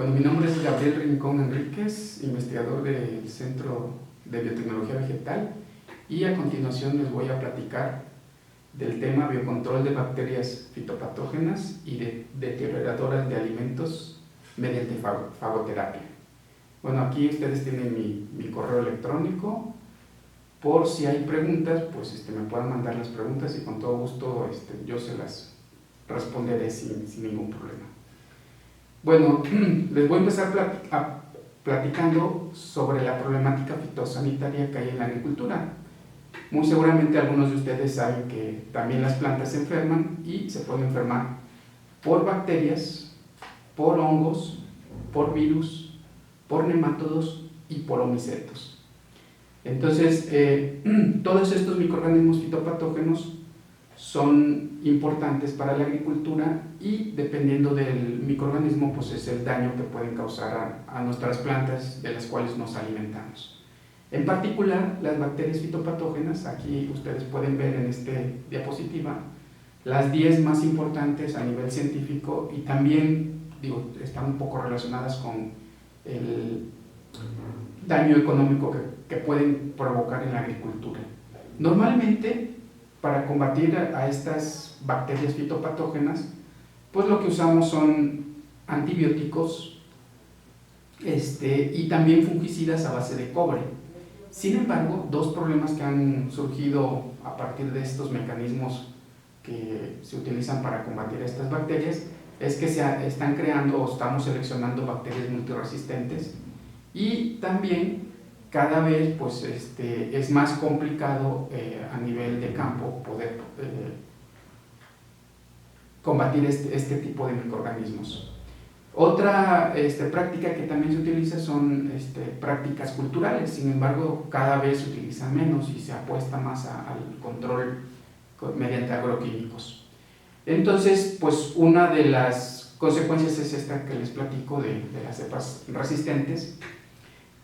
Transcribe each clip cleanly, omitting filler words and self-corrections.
Bueno, mi nombre es Gabriel Rincón Enríquez, investigador del Centro de Biotecnología Vegetal, y a continuación les voy a platicar del tema biocontrol de bacterias fitopatógenas y deterioradoras de alimentos mediante fagoterapia. Bueno, aquí ustedes tienen mi correo electrónico. Por si hay preguntas, pues me puedan mandar las preguntas y con todo gusto yo se las responderé sin ningún problema. Bueno, les voy a empezar platicando sobre la problemática fitosanitaria que hay en la agricultura. Muy seguramente algunos de ustedes saben que también las plantas se enferman y se pueden enfermar por bacterias, por hongos, por virus, por nemátodos y por omicetos. Entonces, todos estos microorganismos fitopatógenos son importantes para la agricultura y dependiendo del microorganismo, pues es el daño que pueden causar a nuestras plantas de las cuales nos alimentamos. En particular, las bacterias fitopatógenas, aquí ustedes pueden ver en esta diapositiva las 10 más importantes a nivel científico y también, están un poco relacionadas con el daño económico que pueden provocar en la agricultura. Normalmente, para combatir a estas bacterias fitopatógenas, pues lo que usamos son antibióticos y también fungicidas a base de cobre. Sin embargo, dos problemas que han surgido a partir de estos mecanismos que se utilizan para combatir a estas bacterias es que se están creando o estamos seleccionando bacterias multiresistentes y también cada vez pues, es más complicado a nivel de campo poder combatir este tipo de microorganismos. Otra práctica que también se utiliza son prácticas culturales, sin embargo cada vez se utiliza menos y se apuesta más al control mediante agroquímicos. Entonces, pues una de las consecuencias es esta que les platico de las cepas resistentes.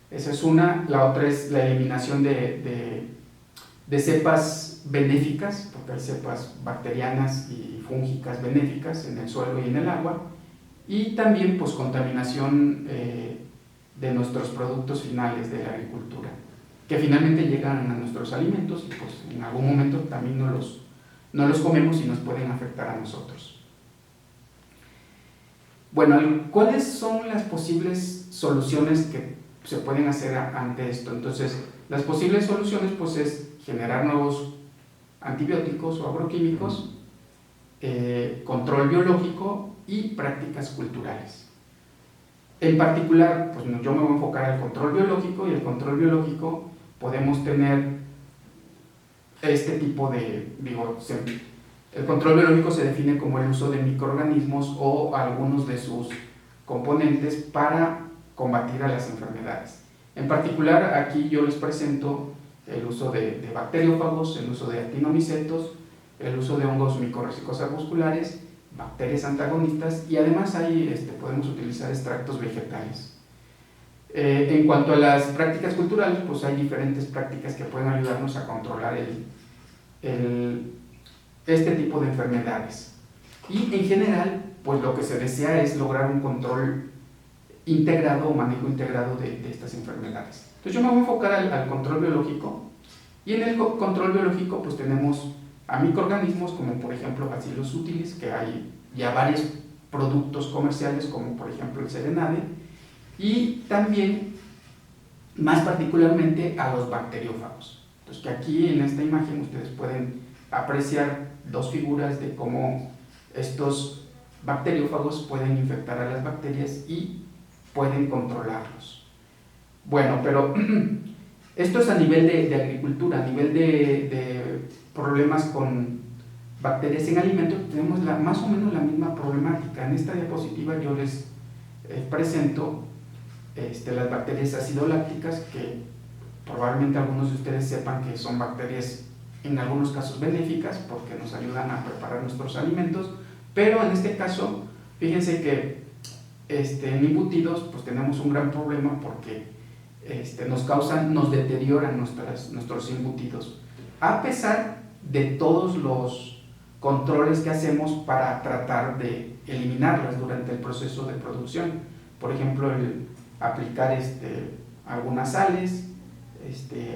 Esa es una. La otra es la eliminación de cepas benéficas, porque hay cepas bacterianas y fúngicas benéficas en el suelo y en el agua, y también pues contaminación de nuestros productos finales de la agricultura, que finalmente llegan a nuestros alimentos y pues en algún momento también no los comemos y nos pueden afectar a nosotros. Bueno, ¿cuáles son las posibles soluciones que se pueden hacer ante esto? Entonces, las posibles soluciones pues es generar nuevos antibióticos o agroquímicos, control biológico y prácticas culturales. En particular, pues yo me voy a enfocar al control biológico, y el control biológico podemos tener este tipo de, el control biológico se define como el uso de microorganismos o algunos de sus componentes para combatir a las enfermedades. En particular, aquí yo les presento el uso de bacteriófagos, el uso de actinomicetos, el uso de hongos micorrízicos arbusculares, bacterias antagonistas y además ahí podemos utilizar extractos vegetales. En cuanto a las prácticas culturales, pues hay diferentes prácticas que pueden ayudarnos a controlar este tipo de enfermedades. Y en general, pues lo que se desea es lograr un control integrado o manejo integrado de estas enfermedades. Entonces yo me voy a enfocar al control biológico, y en el control biológico pues tenemos a microorganismos como por ejemplo Bacillus subtilis, que hay ya varios productos comerciales como por ejemplo el Serenade, y también más particularmente a los bacteriófagos. Entonces que aquí en esta imagen ustedes pueden apreciar dos figuras de cómo estos bacteriófagos pueden infectar a las bacterias y pueden controlarlos. Bueno, pero esto es a nivel de agricultura, a nivel de problemas con bacterias en alimentos. Tenemos más o menos la misma problemática. En esta diapositiva yo les presento las bacterias acidolácticas, que probablemente algunos de ustedes sepan que son bacterias en algunos casos benéficas porque nos ayudan a preparar nuestros alimentos, pero en este caso, fíjense que en embutidos pues tenemos un gran problema porque nos deterioran nuestros embutidos, a pesar de todos los controles que hacemos para tratar de eliminarlas durante el proceso de producción. por ejemplo, el aplicar algunas sales,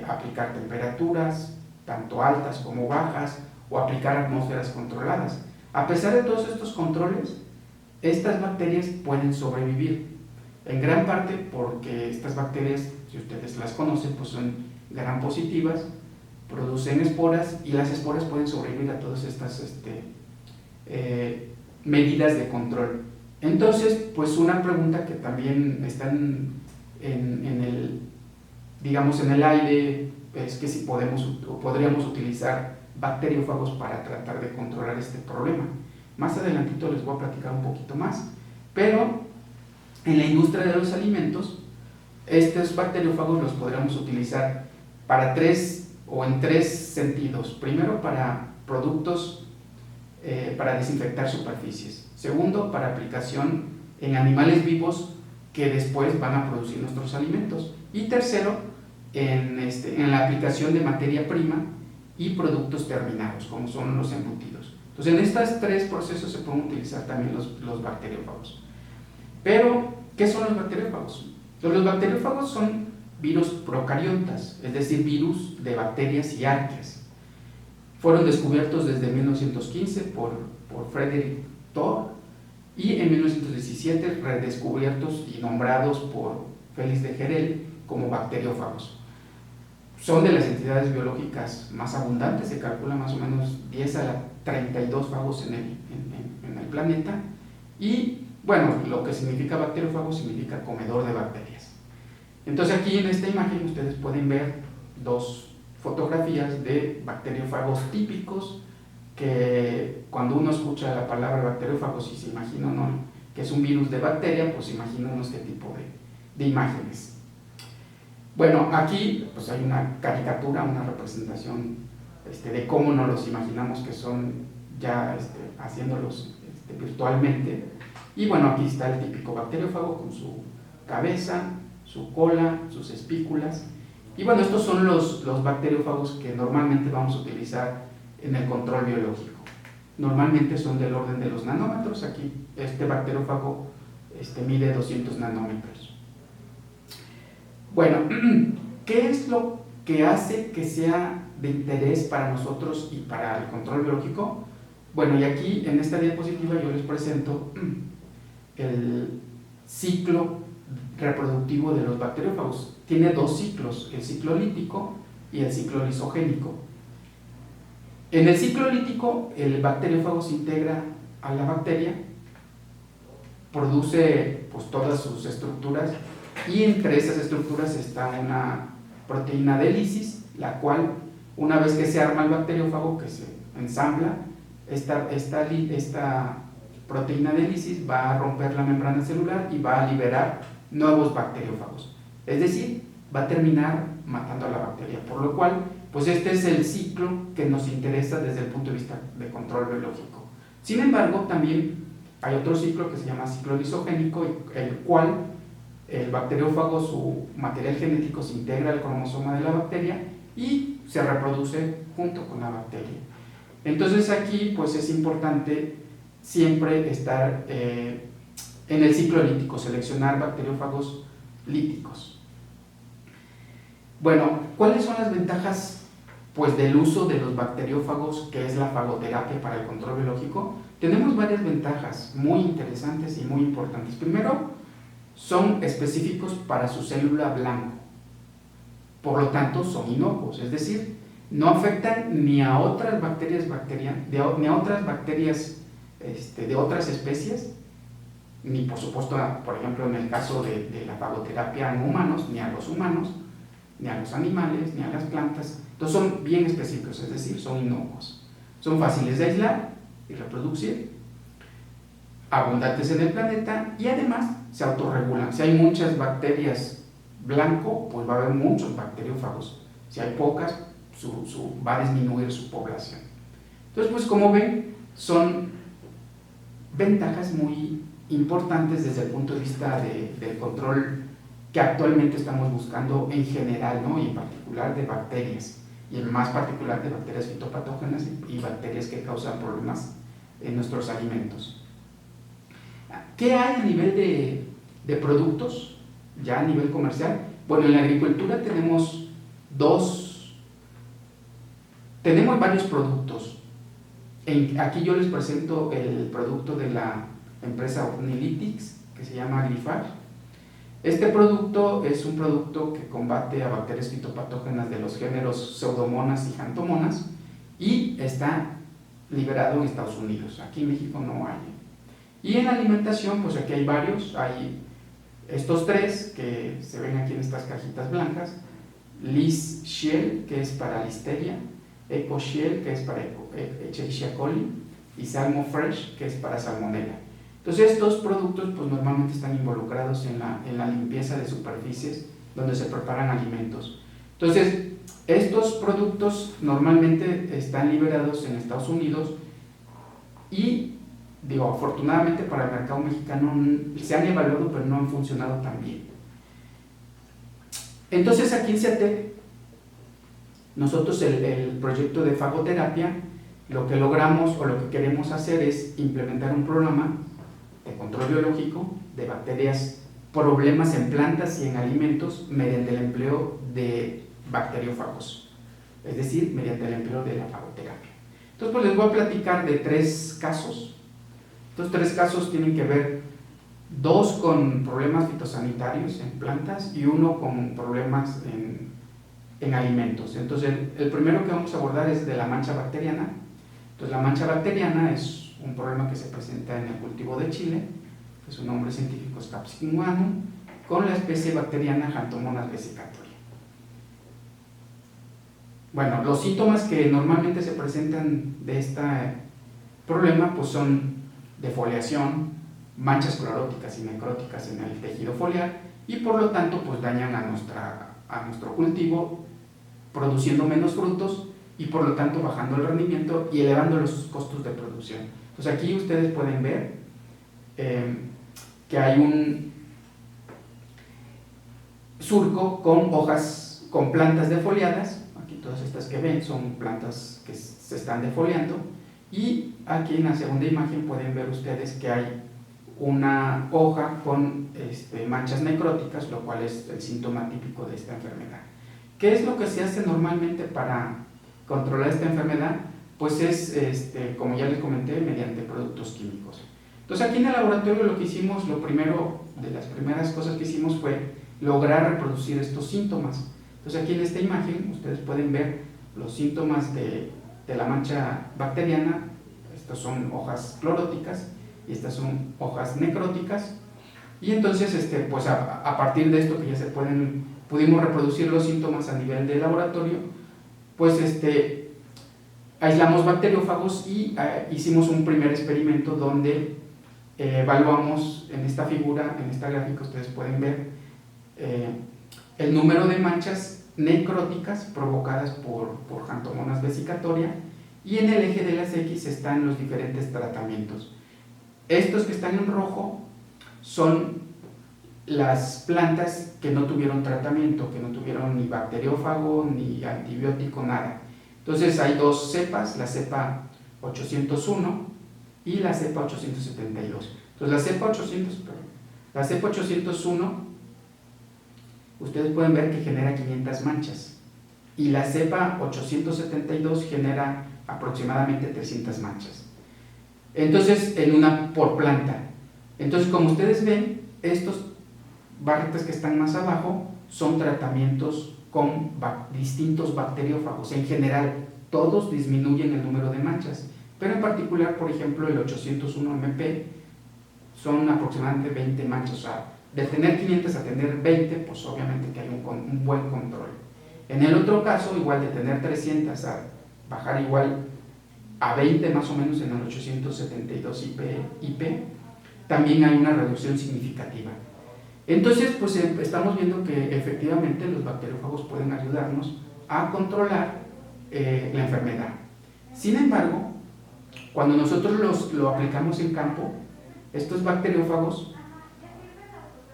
aplicar temperaturas, tanto altas como bajas, o aplicar atmósferas controladas. A pesar de todos estos controles, estas bacterias pueden sobrevivir, en gran parte porque estas bacterias, si ustedes las conocen, pues son gram positivas, producen esporas, y las esporas pueden sobrevivir a todas estas medidas de control. Entonces, pues una pregunta que también está en el aire es que si podríamos utilizar bacteriófagos para tratar de controlar este problema. Más adelantito les voy a platicar un poquito más, pero en la industria de los alimentos, estos bacteriófagos los podríamos utilizar en tres sentidos. Primero, para productos para desinfectar superficies. Segundo, para aplicación en animales vivos que después van a producir nuestros alimentos. Y tercero, en la aplicación de materia prima y productos terminados, como son los embutidos. Entonces, en estos tres procesos se pueden utilizar también los bacteriófagos. Pero, ¿qué son los bacteriófagos? Los bacteriófagos son virus procariotas, es decir, virus de bacterias y arqueas. Fueron descubiertos desde 1915 por Frederick Thor, y en 1917 redescubiertos y nombrados por Félix de Gerel como bacteriófagos. Son de las entidades biológicas más abundantes, se calcula más o menos 10 a la 32 fagos en el planeta, y bueno, lo que significa bacteriófago significa comedor de bacterias. Entonces aquí en esta imagen ustedes pueden ver dos fotografías de bacteriófagos típicos, que cuando uno escucha la palabra bacteriófagos y se imagina, ¿no?, que es un virus de bacteria, pues imagina uno este tipo de imágenes. Bueno, aquí pues hay una caricatura, una representación de cómo nos los imaginamos que son ya haciéndolos virtualmente. Y bueno, aquí está el típico bacteriófago con su cabeza, su cola, sus espículas. Y bueno, estos son los bacteriófagos que normalmente vamos a utilizar en el control biológico. Normalmente son del orden de los nanómetros. Aquí este bacteriófago mide 200 nanómetros. Bueno, ¿qué es lo que hace que sea de interés para nosotros y para el control biológico? Bueno, y aquí en esta diapositiva yo les presento el ciclo reproductivo de los bacteriófagos. Tiene dos ciclos, el ciclo lítico y el ciclo lisogénico. En el ciclo lítico, el bacteriófago se integra a la bacteria, produce pues todas sus estructuras, y entre esas estructuras está una proteína de lisis, la cual, una vez que se arma el bacteriófago, que se ensambla, esta proteína de lisis va a romper la membrana celular y va a liberar nuevos bacteriófagos. Es decir, va a terminar matando a la bacteria, por lo cual, pues este es el ciclo que nos interesa desde el punto de vista de control biológico. Sin embargo, también hay otro ciclo que se llama ciclo lisogénico, el cual el bacteriófago, su material genético se integra al cromosoma de la bacteria y se reproduce junto con la bacteria. Entonces aquí pues es importante siempre estar en el ciclo lítico, seleccionar bacteriófagos líticos. Bueno, ¿cuáles son las ventajas pues del uso de los bacteriófagos, que es la fagoterapia para el control biológico? Tenemos varias ventajas muy interesantes y muy importantes. Primero, son específicos para su célula blanco, por lo tanto son inocuos, es decir, no afectan ni a otras bacterias ni a otras bacterias de otras especies, ni por supuesto, por ejemplo, en el caso de la fagoterapia en humanos, ni a los humanos, ni a los animales, ni a las plantas. Entonces son bien específicos, es decir, son inocuos, son fáciles de aislar y reproducir, abundantes en el planeta, y además se autorregulan. Si hay muchas bacterias blanco, pues va a haber muchos bacteriófagos. Si hay pocas, va a disminuir su población. Entonces, pues como ven, son ventajas muy importantes desde el punto de vista del control que actualmente estamos buscando en general, ¿no?, y en particular de bacterias, y en más particular de bacterias fitopatógenas y bacterias que causan problemas en nuestros alimentos. ¿Qué hay a nivel de productos ya a nivel comercial. Bueno, en la agricultura tenemos varios productos. Aquí yo les presento el producto de la empresa Omnilytics, que se llama Agrifar. Este producto es un producto que combate a bacterias fitopatógenas de los géneros Pseudomonas y Xanthomonas y está liberado en Estados Unidos. Aquí en México no hay. Y en alimentación, pues aquí hay varios. Hay estos tres que se ven aquí en estas cajitas blancas: Lice Shield, que es para listeria; Eco Shield, que es para Escherichia coli; y Salmo Fresh, que es para salmonella. Entonces estos productos pues normalmente están involucrados en la limpieza de superficies donde se preparan alimentos. Entonces estos productos normalmente están liberados en Estados Unidos y afortunadamente para el mercado mexicano se han evaluado pero no han funcionado tan bien. Entonces aquí en CIATEC nosotros el proyecto de fagoterapia lo que logramos o lo que queremos hacer es implementar un programa de control biológico de bacterias, problemas en plantas y en alimentos mediante el empleo de bacteriófagos, es decir, mediante el empleo de la fagoterapia. Entonces pues les voy a platicar de 3 casos. Estos 3 casos tienen que ver, 2 con problemas fitosanitarios en plantas y 1 con problemas en alimentos. Entonces el primero que vamos a abordar es de la mancha bacteriana. Entonces la mancha bacteriana es un problema que se presenta en el cultivo de chile, que su nombre científico es Capsicum guanum, con la especie bacteriana Xanthomonas vesicatoria. Bueno, los síntomas que normalmente se presentan de este problema pues son defoliación, manchas cloróticas y necróticas en el tejido foliar y por lo tanto pues dañan a nuestro cultivo, produciendo menos frutos y por lo tanto bajando el rendimiento y elevando los costos de producción. Entonces aquí ustedes pueden ver que hay un surco con hojas, con plantas defoliadas. Aquí todas estas que ven son plantas que se están defoliando y aquí en la segunda imagen pueden ver ustedes que hay una hoja con manchas necróticas, lo cual es el síntoma típico de esta enfermedad. ¿Qué es lo que se hace normalmente para controlar esta enfermedad? Pues es, como ya les comenté, mediante productos químicos. Entonces aquí en el laboratorio lo que hicimos, de las primeras cosas que hicimos fue lograr reproducir estos síntomas. Entonces aquí en esta imagen ustedes pueden ver los síntomas de la mancha bacteriana. Estas son hojas cloróticas y estas son hojas necróticas. Y entonces pues a partir de esto que ya pudimos reproducir los síntomas a nivel de laboratorio, pues aislamos bacteriófagos y hicimos un primer experimento donde evaluamos en esta figura, en esta gráfica ustedes pueden ver el número de manchas necróticas provocadas por Xanthomonas vesicatoria y en el eje de las X están los diferentes tratamientos. Estos que están en rojo son las plantas que no tuvieron tratamiento, que no tuvieron ni bacteriófago, ni antibiótico, nada. Entonces hay 2 cepas, la cepa 801 y la cepa 872. Entonces la cepa 801, ustedes pueden ver que genera 500 manchas y la cepa 872 genera aproximadamente 300 manchas. Entonces, en una por planta. Entonces, como ustedes ven, estos barritas que están más abajo son tratamientos con distintos bacteriófagos. En general, todos disminuyen el número de manchas, pero en particular, por ejemplo, el 801 MP son aproximadamente 20 manchas. O sea, de tener 500 a tener 20, pues obviamente que hay un buen control. En el otro caso, igual de tener 300 a bajar igual a 20 más o menos en el 872 IP, también hay una reducción significativa. Entonces, pues estamos viendo que efectivamente los bacteriófagos pueden ayudarnos a controlar la enfermedad. Sin embargo, cuando nosotros lo aplicamos en campo, estos bacteriófagos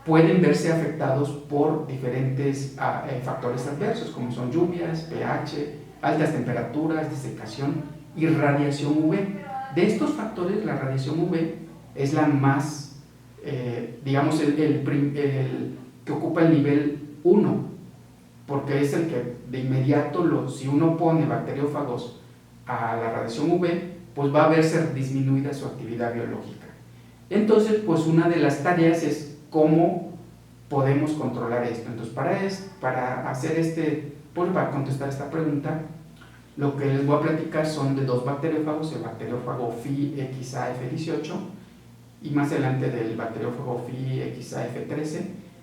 pueden verse afectados por diferentes factores adversos, como son lluvias, pH, altas temperaturas, desecación y radiación UV. De estos factores, la radiación UV es la más digamos, el que ocupa el nivel 1, porque es el que de inmediato, si uno pone bacteriófagos a la radiación UV, pues va a verse disminuida su actividad biológica. Entonces, pues una de las tareas es cómo podemos controlar esto. Entonces, para hacer para contestar esta pregunta, lo que les voy a platicar son de dos bacteriófagos, el bacteriófago Phi-XAF18 y más adelante del bacteriófago Phi-XAF13.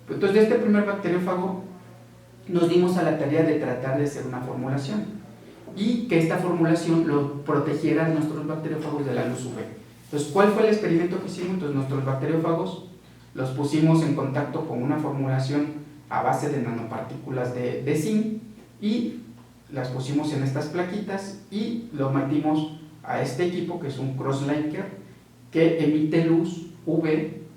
Entonces, de este primer bacteriófago nos dimos a la tarea de tratar de hacer una formulación y que esta formulación lo protegiera a nuestros bacteriófagos de la luz UV. Entonces, ¿cuál fue el experimento que hicimos? Entonces, nuestros bacteriófagos los pusimos en contacto con una formulación a base de nanopartículas de zinc y las pusimos en estas plaquitas y lo metimos a este equipo que es un crosslinker que emite luz UV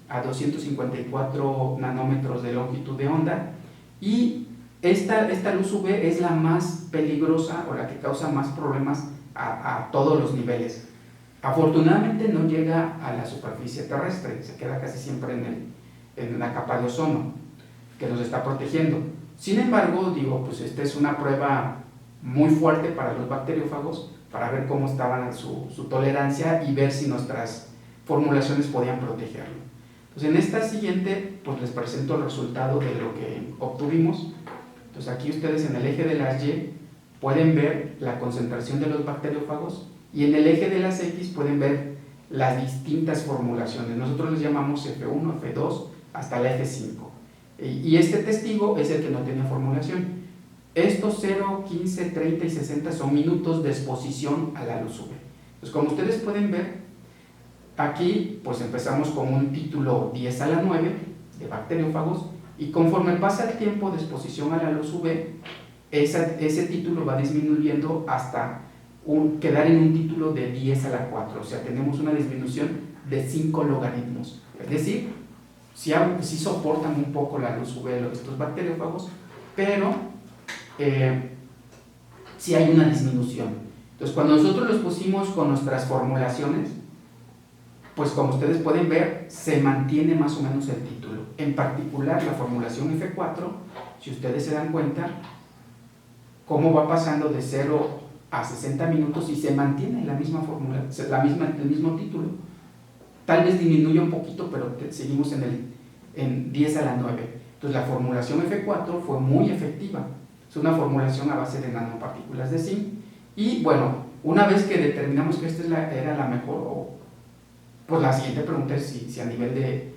a 254 nanómetros de longitud de onda, y esta luz UV es la más peligrosa o la que causa más problemas a todos los niveles. Afortunadamente no llega a la superficie terrestre, se queda casi siempre en la capa de ozono que nos está protegiendo. Sin embargo, pues esta es una prueba muy fuerte para los bacteriófagos para ver cómo estaban su tolerancia y ver si nuestras formulaciones podían protegerlo. Entonces, en esta siguiente, pues les presento el resultado de lo que obtuvimos. Entonces, aquí ustedes en el eje de las Y pueden ver la concentración de los bacteriófagos y en el eje de las X pueden ver las distintas formulaciones. Nosotros les llamamos F1, F2 hasta la F5. Y este testigo es el que no tenía formulación. Estos 0, 15, 30 y 60 son minutos de exposición a la luz UV. Entonces, como ustedes pueden ver, aquí pues empezamos con un título 10 a la 9 de bacteriófagos y conforme pasa el tiempo de exposición a la luz UV, ese título va disminuyendo hasta quedar en un título de 10 a la 4, o sea, tenemos una disminución de 5 logaritmos. Es decir, sí soportan un poco la luz UV estos bacteriófagos, pero sí hay una disminución. Entonces, cuando nosotros los pusimos con nuestras formulaciones, pues como ustedes pueden ver, se mantiene más o menos el título. En particular, la formulación F4, si ustedes se dan cuenta, cómo va pasando de 0 a 60 minutos y se mantiene la misma fórmula, el mismo título. Tal vez disminuye un poquito, pero seguimos en 10 a la 9. Entonces, la formulación F4 fue muy efectiva. Es una formulación a base de nanopartículas de zinc. Y bueno, una vez que determinamos que esta era la mejor, pues la siguiente pregunta es si a nivel de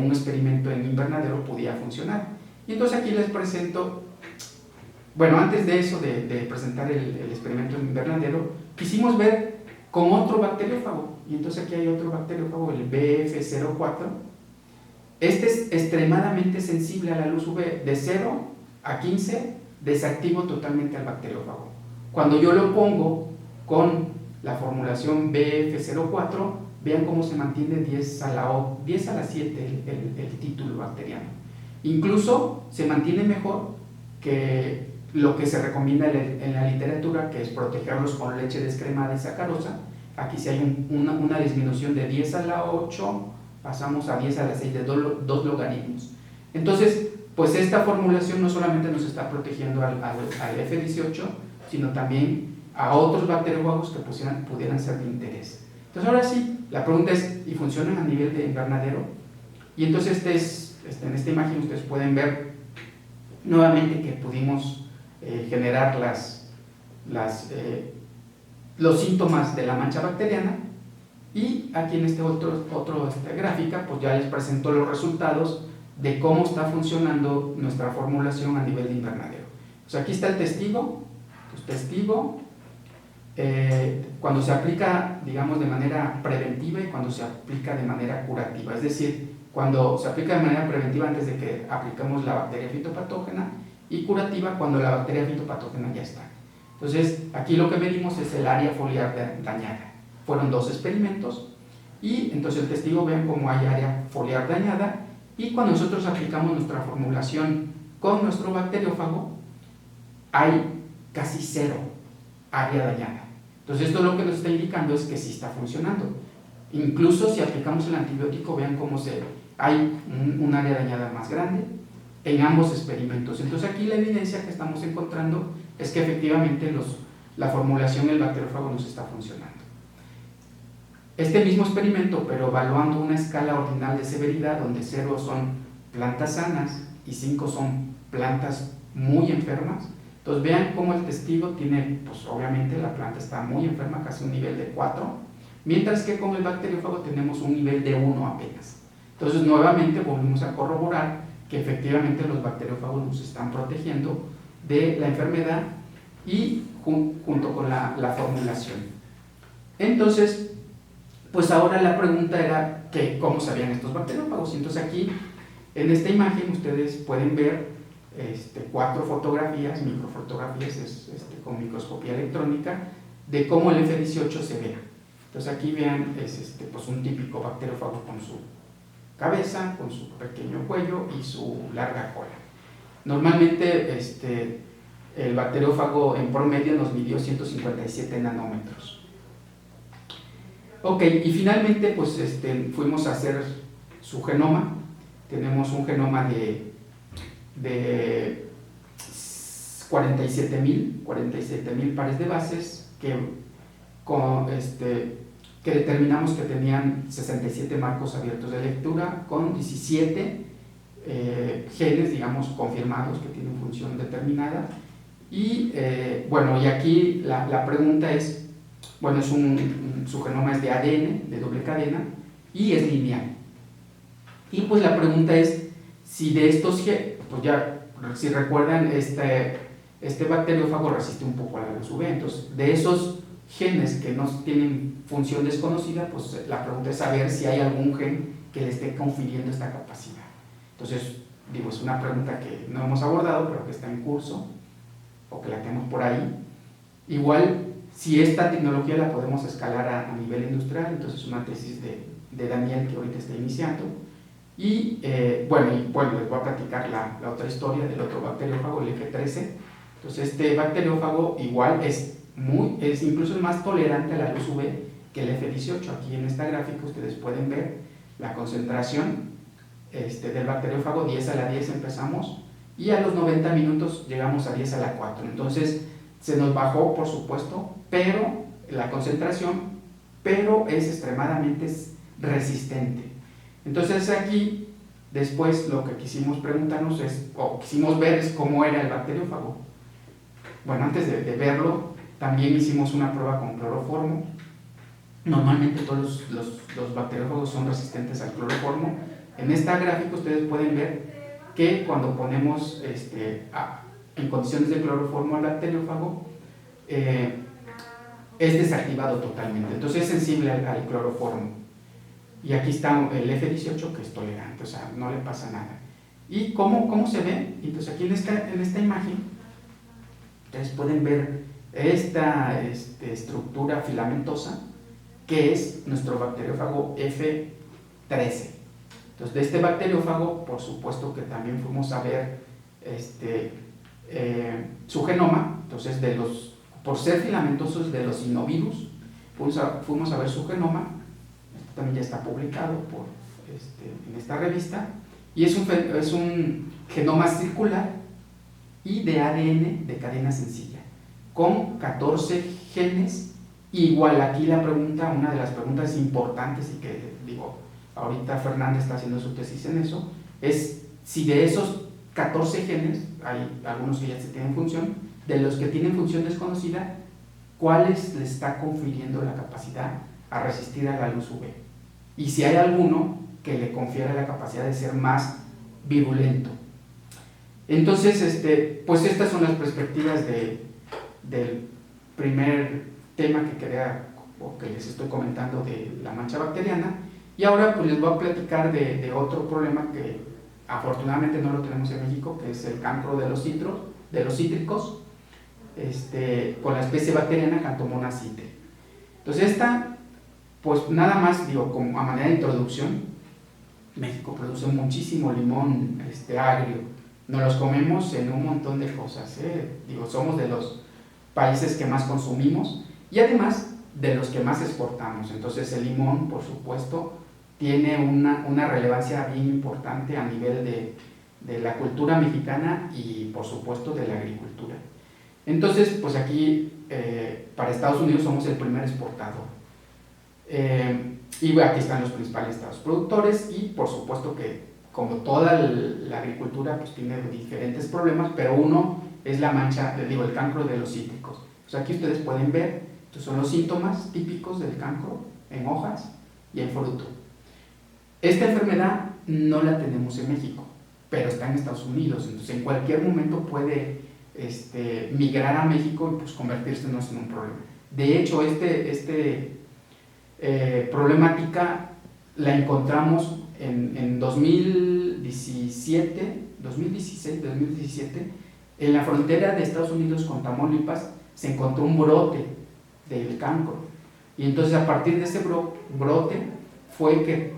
un experimento en invernadero podía funcionar. Y entonces aquí les presento, bueno, antes de eso, de presentar el experimento en invernadero, quisimos ver con otro bacteriófago. Y entonces aquí hay otro bacteriófago, el BF04. Este es extremadamente sensible a la luz UV. De 0 a 15 desactivo totalmente al bacteriófago. Cuando yo lo pongo con la formulación BF04, vean cómo se mantiene 10 a la 7 el título bacteriano. Incluso se mantiene mejor que lo que se recomienda en la literatura, que es protegerlos con leche descremada y sacarosa. Aquí sí hay una disminución de 10 a la 8, pasamos a 10 a la 6 de 2 logaritmos. Entonces, pues esta formulación no solamente nos está protegiendo al F18, sino también a otros bacteriófagos que pudieran ser de interés. Entonces, ahora sí, la pregunta es, ¿y funcionan a nivel de invernadero? Y entonces en esta imagen ustedes pueden ver nuevamente que pudimos generar los síntomas de la mancha bacteriana, y aquí en esta gráfica pues ya les presento los resultados de cómo está funcionando nuestra formulación a nivel de invernadero. Pues aquí está el testigo. Pues testigo, cuando se aplica, digamos, de manera preventiva y cuando se aplica de manera curativa, es decir, cuando se aplica de manera preventiva antes de que apliquemos la bacteria fitopatógena, y curativa cuando la bacteria fitopatógena ya está. Entonces, aquí lo que medimos es el área foliar dañada. Fueron 2 experimentos y entonces el testigo, vean cómo hay área foliar dañada, y cuando nosotros aplicamos nuestra formulación con nuestro bacteriófago, hay casi 0 área dañada. Entonces, esto lo que nos está indicando es que sí está funcionando. incluso si aplicamos el antibiótico, vean cómo hay un área dañada más grande en ambos experimentos. Entonces aquí la evidencia que estamos encontrando es que efectivamente la formulación del bacteriófago nos está funcionando. Este mismo experimento, pero evaluando una escala ordinal de severidad, donde 0 son plantas sanas y 5 son plantas muy enfermas. Entonces vean cómo el testigo tiene, pues obviamente la planta está muy enferma, casi un nivel de 4, mientras que con el bacteriófago tenemos un nivel de 1 apenas. Entonces nuevamente volvemos a corroborar que efectivamente los bacteriófagos nos están protegiendo de la enfermedad y junto con la formulación. Entonces, pues ahora la pregunta era que cómo sabían estos bacteriófagos. Entonces aquí en esta imagen ustedes pueden ver 4 fotografías, microfotografías con microscopía electrónica de cómo el F18 se ve. Entonces aquí vean, es pues un típico bacteriófago con su cabeza, con su pequeño cuello y su larga cola. Normalmente el bacteriófago en promedio nos midió 157 nanómetros. Ok, y finalmente pues fuimos a hacer su genoma. Tenemos un genoma de 47,000 pares de bases que determinamos que tenían 67 marcos abiertos de lectura con 17 genes, digamos, confirmados que tienen función determinada. Y bueno, y aquí la pregunta es, bueno, su genoma es de ADN, de doble cadena, y es lineal. Y pues la pregunta es, si de estos genes, pues ya, si recuerdan, este bacteriófago resiste un poco a la luz UV, entonces de esos genes que no tienen función desconocida, pues la pregunta es saber si hay algún gen que le esté confiriendo esta capacidad. Entonces, digo, es una pregunta que no hemos abordado, pero que está en curso, o que la tenemos por ahí. Igual, si esta tecnología la podemos escalar a nivel industrial, entonces es una tesis de Daniel que ahorita está iniciando. Y bueno, les voy a platicar la otra historia del otro bacteriófago, el F13. Entonces este bacteriófago igual es incluso más tolerante a la luz UV que el F18. Aquí en esta gráfica ustedes pueden ver la concentración del bacteriófago, 10 a la 10 empezamos, y a los 90 minutos llegamos a 10 a la 4. Entonces se nos bajó, por supuesto, pero la concentración, pero es extremadamente resistente. Entonces aquí, después lo que quisimos preguntarnos o quisimos ver es cómo era el bacteriófago. Bueno, antes de verlo, también hicimos una prueba con cloroformo. Normalmente todos los bacteriófagos son resistentes al cloroformo. En esta gráfica ustedes pueden ver que cuando ponemos en condiciones de cloroformo al bacteriófago, es desactivado totalmente. Entonces es sensible al cloroformo. Y aquí está el F18 que es tolerante, o sea, no le pasa nada. ¿Y cómo se ve? Entonces aquí en esta imagen, ustedes pueden ver esta estructura filamentosa que es nuestro bacteriófago F13. Entonces de este bacteriófago, por supuesto que también fuimos a ver su genoma. Entonces por ser filamentosos de los sinovirus, fuimos a ver su genoma. También ya está publicado en esta revista, y es un genoma circular y de ADN de cadena sencilla, con 14 genes. Igual aquí una de las preguntas importantes, y que digo, ahorita Fernanda está haciendo su tesis en eso, es si de esos 14 genes, hay algunos que ya se tienen función, de los que tienen función desconocida, ¿cuáles les está confiriendo la capacidad a resistir a la luz UV? Y si hay alguno que le confiera la capacidad de ser más virulento. Entonces, pues estas son las perspectivas del primer tema que les estoy comentando de la mancha bacteriana. Y ahora pues les voy a platicar de otro problema que afortunadamente no lo tenemos en México, que es el cancro de los cítricos, con la especie bacteriana Xanthomonas citri. Entonces pues nada más, digo, como a manera de introducción, México produce muchísimo limón agrio. Nos los comemos en un montón de cosas, Digo, somos de los países que más consumimos, y además de los que más exportamos. Entonces el limón, por supuesto, tiene una relevancia bien importante a nivel de la cultura mexicana y por supuesto de la agricultura. Entonces, pues aquí para Estados Unidos somos el primer exportador. Y aquí están los principales estados productores y por supuesto que como toda la agricultura pues tiene diferentes problemas, pero uno es la mancha, el cancro de los cítricos. Pues aquí ustedes pueden ver, estos son los síntomas típicos del cancro en hojas y en fruto. Esta enfermedad no la tenemos en México, pero está en Estados Unidos, entonces en cualquier momento puede migrar a México y pues convertirse en un problema. De hecho, problemática la encontramos en 2017, en la frontera de Estados Unidos con Tamaulipas se encontró un brote del cancro. Y entonces a partir de ese brote fue que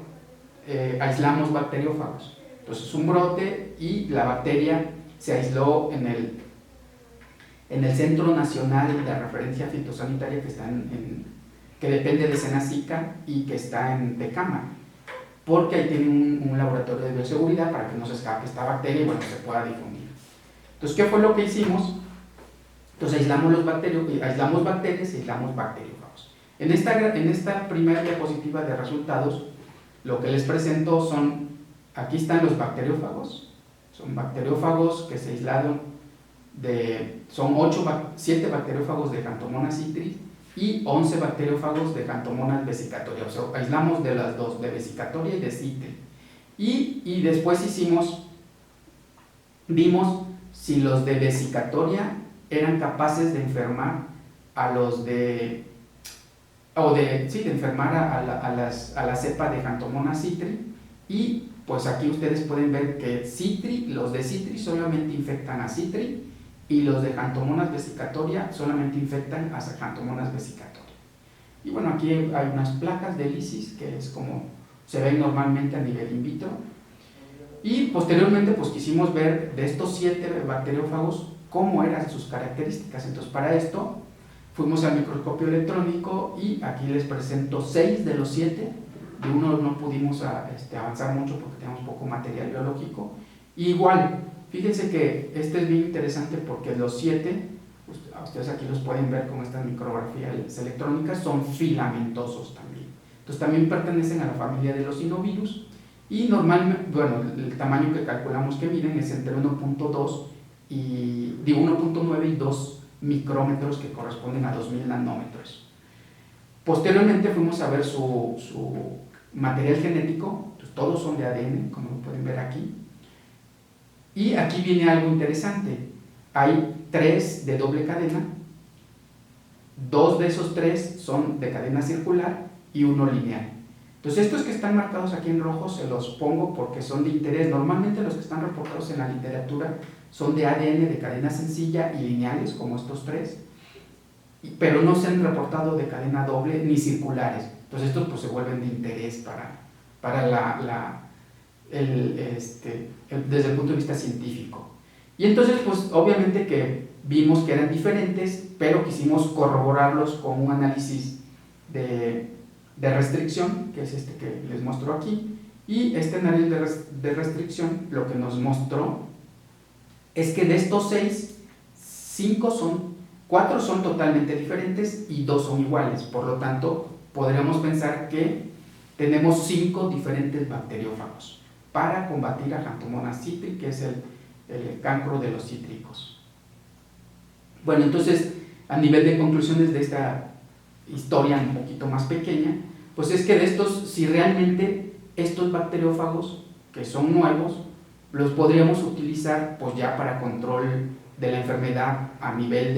aislamos bacteriófagos. Entonces un brote y la bacteria se aisló en el Centro Nacional de Referencia Fitosanitaria que depende de Senacica y que está en Tecámac, porque ahí tienen un laboratorio de bioseguridad para que no se escape esta bacteria y bueno, se pueda difundir. Entonces, ¿qué fue lo que hicimos? Entonces aislamos bacterias y aislamos bacteriófagos. En esta primera diapositiva de resultados, lo que les presento aquí están los bacteriófagos, son bacteriófagos que se aislaron son 7 bacteriófagos de Xanthomonas citris y 11 bacteriófagos de Xanthomonas vesicatoria, o sea, aislamos de las dos, de vesicatoria y de citri. Y después vimos si los de vesicatoria eran capaces de enfermar enfermar a la cepa de Xanthomonas citri, y pues aquí ustedes pueden ver que los de citri solamente infectan a citri y los de Xanthomonas vesicatoria solamente infectan a Xanthomonas vesicatoria. Y bueno, aquí hay unas placas de lisis que es como se ven normalmente a nivel in vitro. Y posteriormente pues quisimos ver de estos 7 bacteriófagos cómo eran sus características. Entonces para esto fuimos al microscopio electrónico y aquí les presento 6 de los 7. De uno no pudimos avanzar mucho porque teníamos poco material biológico. Y igual, fíjense que es bien interesante porque los 7, ustedes aquí los pueden ver con estas micrografías electrónicas, son filamentosos también. Entonces también pertenecen a la familia de los sinovirus y normalmente, bueno, el tamaño que calculamos que miden es entre 1.9 y 2 micrómetros, que corresponden a 2000 nanómetros. Posteriormente fuimos a ver su material genético, pues todos son de ADN, como lo pueden ver aquí. Y aquí viene algo interesante, hay 3 de doble cadena, 2 de esos 3 son de cadena circular y 1 lineal. Entonces estos que están marcados aquí en rojo se los pongo porque son de interés. Normalmente los que están reportados en la literatura son de ADN de cadena sencilla y lineales, como estos 3, pero no se han reportado de cadena doble ni circulares. Entonces estos pues se vuelven de interés para desde el punto de vista científico. Y entonces pues obviamente que vimos que eran diferentes, pero quisimos corroborarlos con un análisis de restricción, que es este que les muestro aquí. Y este análisis de restricción lo que nos mostró es que de estos 6, 4 son totalmente diferentes y 2 son iguales. Por lo tanto, podríamos pensar que tenemos 5 diferentes bacteriófagos para combatir a Xanthomonas citri, que es el cancro de los cítricos. Bueno, entonces, a nivel de conclusiones de esta historia un poquito más pequeña, pues es que de estos, si realmente estos bacteriófagos, que son nuevos, los podríamos utilizar pues ya para control de la enfermedad a nivel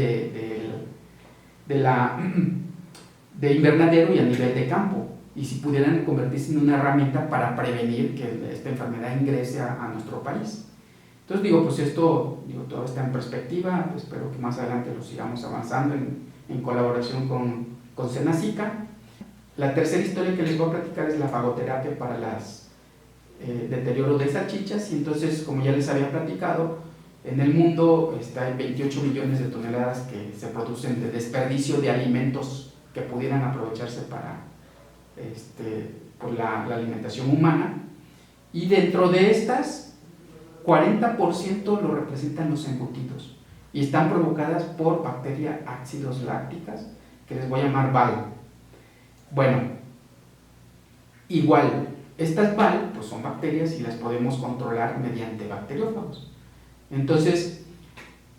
de invernadero y a nivel de campo, y si pudieran convertirse en una herramienta para prevenir que esta enfermedad ingrese a nuestro país. Entonces pues esto todo está en perspectiva, pues espero que más adelante lo sigamos avanzando en colaboración con Senacica. La tercera historia que les voy a platicar es la fagoterapia para deterioro de salchichas. Y entonces, como ya les había platicado, en el mundo hay 28 millones de toneladas que se producen de desperdicio de alimentos que pudieran aprovecharse para por la alimentación humana. Y dentro de estas, 40% lo representan los embutidos y están provocadas por bacterias ácidos lácticas, que les voy a llamar BAL. Bueno, igual, estas BAL pues son bacterias y las podemos controlar mediante bacteriófagos. Entonces,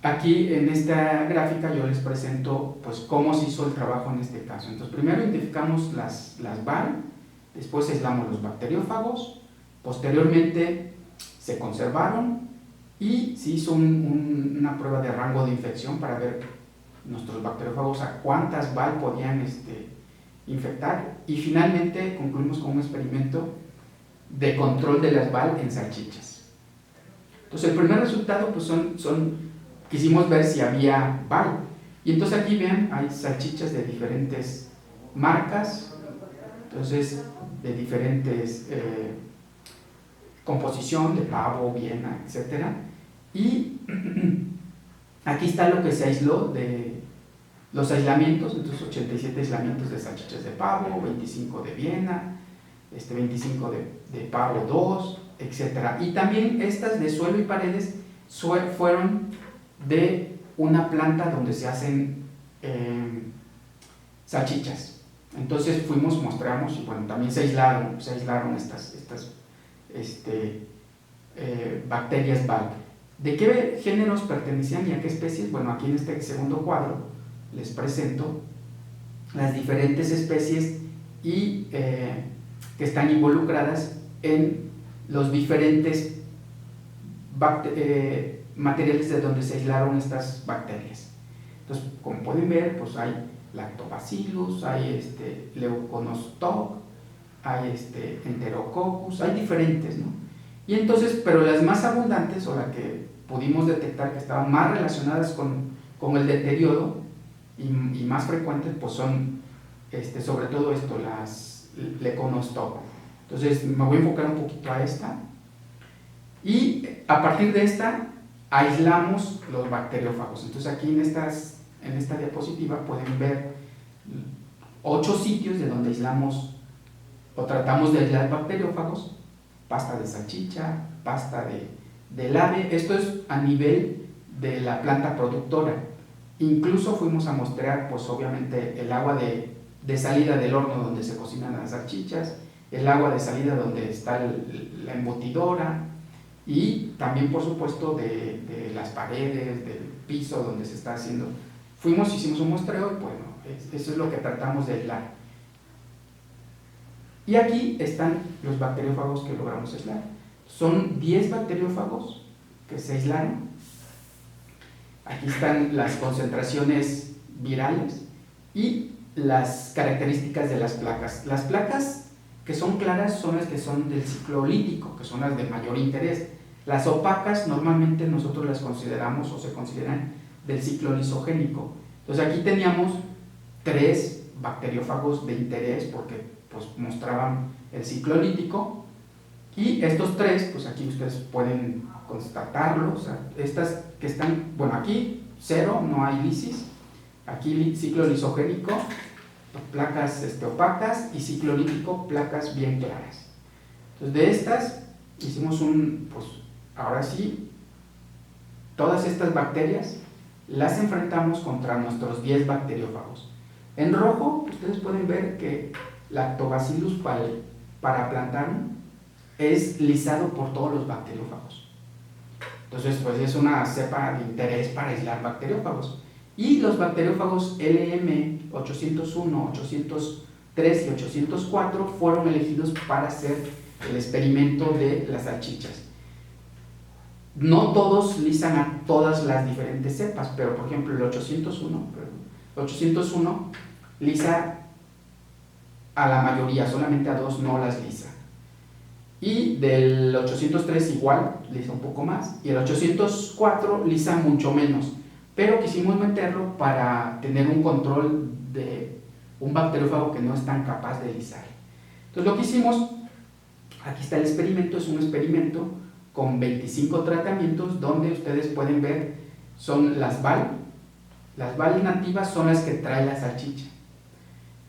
aquí en esta gráfica yo les presento pues cómo se hizo el trabajo en este caso. Entonces, primero identificamos las BAL, después aislamos los bacteriófagos, posteriormente se conservaron y se hizo una prueba de rango de infección para ver nuestros bacteriófagos a cuántas BAL podían infectar, y finalmente concluimos con un experimento de control de las BAL en salchichas. Entonces el primer resultado pues quisimos ver si había BAL, y entonces aquí ven, hay salchichas de diferentes marcas, entonces de diferentes composición, de pavo, Viena, etc. Y aquí está lo que se aisló de los aislamientos, entonces 87 aislamientos de salchichas de pavo, 25 de Viena, 25 de pavo 2, etc. Y también estas de suelo y paredes fueron de una planta donde se hacen salchichas. Entonces fuimos, mostramos, y bueno, también se aislaron estas bacterias BAL. ¿De qué géneros pertenecían y a qué especies? Bueno, aquí en este segundo cuadro les presento las diferentes especies y que están involucradas en los diferentes materiales de donde se aislaron estas bacterias. Entonces, como pueden ver, pues hay Lactobacillus, hay Leuconostoc, hay Enterococcus, hay diferentes, ¿no? Y entonces, pero las más abundantes, o las que pudimos detectar que estaban más relacionadas con el deterioro y más frecuentes, pues son sobre todo las Leuconostoc. Entonces me voy a enfocar un poquito a esta, y a partir de esta aislamos los bacteriófagos. Entonces aquí en esta diapositiva pueden ver 8 sitios de donde aislamos o tratamos de aislar bacteriófagos: pasta de salchicha, pasta del ave. Esto es a nivel de la planta productora. Incluso fuimos a mostrar, pues obviamente, el agua de salida del horno donde se cocinan las salchichas, el agua de salida donde está la embotidora, y también, por supuesto, de las paredes, del piso donde se está haciendo. Hicimos un muestreo y bueno, eso es lo que tratamos de aislar. Y aquí están los bacteriófagos que logramos aislar. Son 10 bacteriófagos que se aislaron. Aquí están las concentraciones virales y las características de las placas. Las placas que son claras son las que son del ciclo lítico, que son las de mayor interés. Las opacas normalmente nosotros las consideramos o se consideran del ciclo lisogénico. Entonces aquí teníamos 3 bacteriófagos de interés porque pues mostraban el ciclo lítico, y estos 3, pues aquí ustedes pueden constatarlos. O sea, estas que están, bueno, aquí 0, no hay lisis, aquí ciclo lisogénico, placas opacas, y ciclo lítico, placas bien claras. Entonces de estas hicimos pues ahora sí, todas estas bacterias las enfrentamos contra nuestros 10 bacteriófagos. En rojo ustedes pueden ver que Lactobacillus paraplantarum es lisado por todos los bacteriófagos. Entonces, pues es una cepa de interés para aislar bacteriófagos. Y los bacteriófagos LM801, 803 y 804 fueron elegidos para hacer el experimento de las salchichas. No todos lisan a todas las diferentes cepas, pero por ejemplo el 801 lisa a la mayoría, solamente a 2 no las lisa. Y del 803 igual, lisa un poco más, y el 804 lisa mucho menos, pero quisimos meterlo para tener un control de un bacteriófago que no es tan capaz de lisar. Entonces lo que hicimos, aquí está el experimento, es un experimento con 25 tratamientos donde ustedes pueden ver, son las BAL nativas son las que trae la salchicha.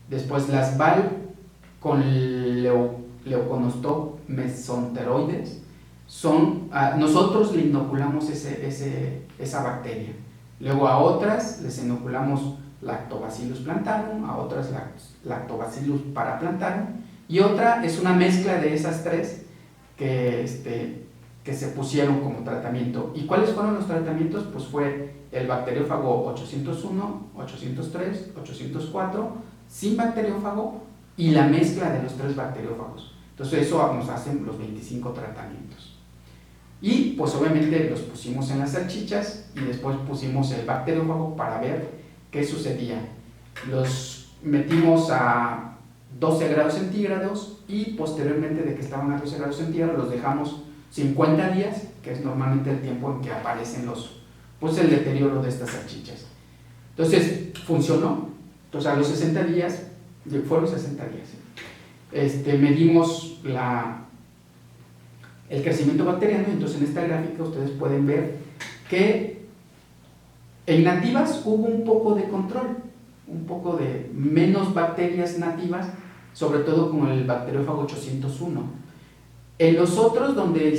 Después las VAL con leuconostoc mesonteroides son, nosotros le inoculamos esa bacteria. Luego a otras les inoculamos Lactobacillus plantarum, a otras Lactobacillus paraplantarum, y otra es una mezcla de esas tres que se pusieron como tratamiento. ¿Y cuáles fueron los tratamientos? Pues fue el bacteriófago 801, 803, 804, sin bacteriófago y la mezcla de los tres bacteriófagos. Entonces eso nos hacen los 25 tratamientos. Y pues obviamente los pusimos en las salchichas y después pusimos el bacteriófago para ver qué sucedía. Los metimos a 12 grados centígrados y posteriormente de que estaban a 12 grados centígrados los dejamos 50 días, que es normalmente el tiempo en que aparecen el deterioro de estas salchichas. Entonces funcionó. Entonces a los 60 días, fueron 60 días, medimos el crecimiento bacteriano. Entonces en esta gráfica ustedes pueden ver que en nativas hubo un poco de control, un poco de menos bacterias nativas, sobre todo con el bacteriófago 801. En los otros, donde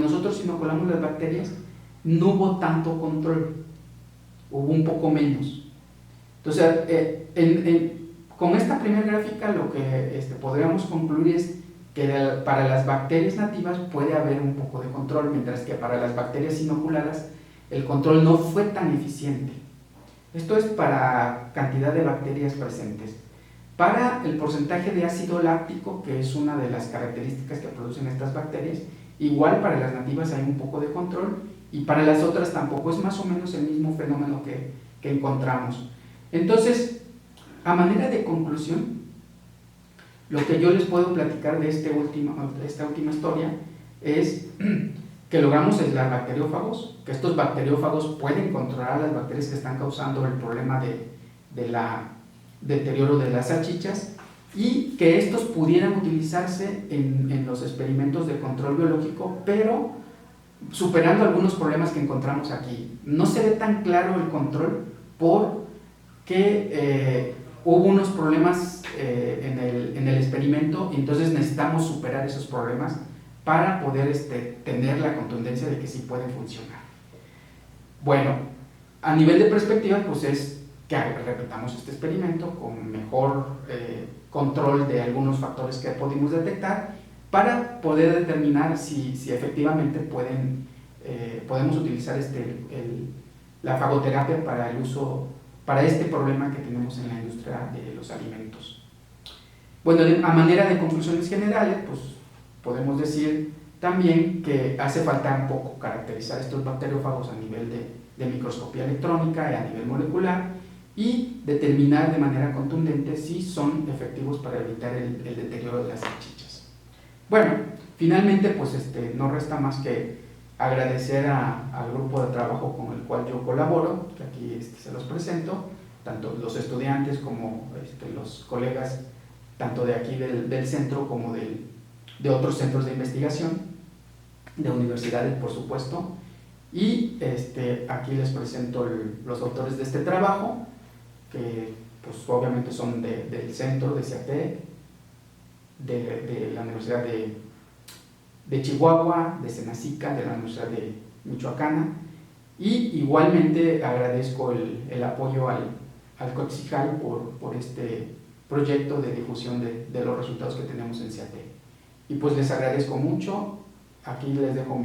nosotros inoculamos las bacterias, no hubo tanto control, hubo un poco menos. Entonces, con esta primera gráfica lo que podríamos concluir es que para las bacterias nativas puede haber un poco de control, mientras que para las bacterias inoculadas el control no fue tan eficiente. Esto es para cantidad de bacterias presentes. Para el porcentaje de ácido láctico, que es una de las características que producen estas bacterias, igual para las nativas hay un poco de control y para las otras tampoco, es más o menos el mismo fenómeno que encontramos. Entonces, a manera de conclusión, lo que yo les puedo platicar de esta última historia es que logramos aislar bacteriófagos, que estos bacteriófagos pueden controlar las bacterias que están causando el problema de la deterioro de las salchichas, y que estos pudieran utilizarse en los experimentos de control biológico, pero superando algunos problemas que encontramos aquí. No se ve tan claro el control porque hubo unos problemas en el experimento, y entonces necesitamos superar esos problemas para poder tener la contundencia de que sí pueden funcionar. Bueno, a nivel de perspectiva, pues es que repitamos este experimento con mejor control de algunos factores que pudimos detectar para poder determinar si efectivamente podemos utilizar la fagoterapia para el uso, para este problema que tenemos en la industria de los alimentos. Bueno, a manera de conclusiones generales, pues podemos decir también que hace falta un poco caracterizar estos bacteriófagos a nivel de microscopía electrónica y a nivel molecular, y determinar de manera contundente si son efectivos para evitar el deterioro de las salchichas. Bueno, finalmente pues no resta más que agradecer al grupo de trabajo con el cual yo colaboro, que aquí se los presento, tanto los estudiantes como los colegas, tanto de aquí del centro como de otros centros de investigación, de universidades por supuesto, y aquí les presento los autores de este trabajo, que pues obviamente son del centro de CIATEC, de la Universidad de Chihuahua, de Senacica, de la Universidad de Michoacana, y igualmente agradezco el apoyo al COTSIJAL por este proyecto de difusión de los resultados que tenemos en CIATEC. Y pues les agradezco mucho. Aquí les dejo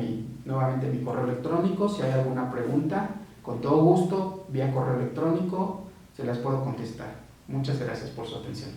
nuevamente mi correo electrónico. Si hay alguna pregunta, con todo gusto, vía correo electrónico, se las puedo contestar. Muchas gracias por su atención.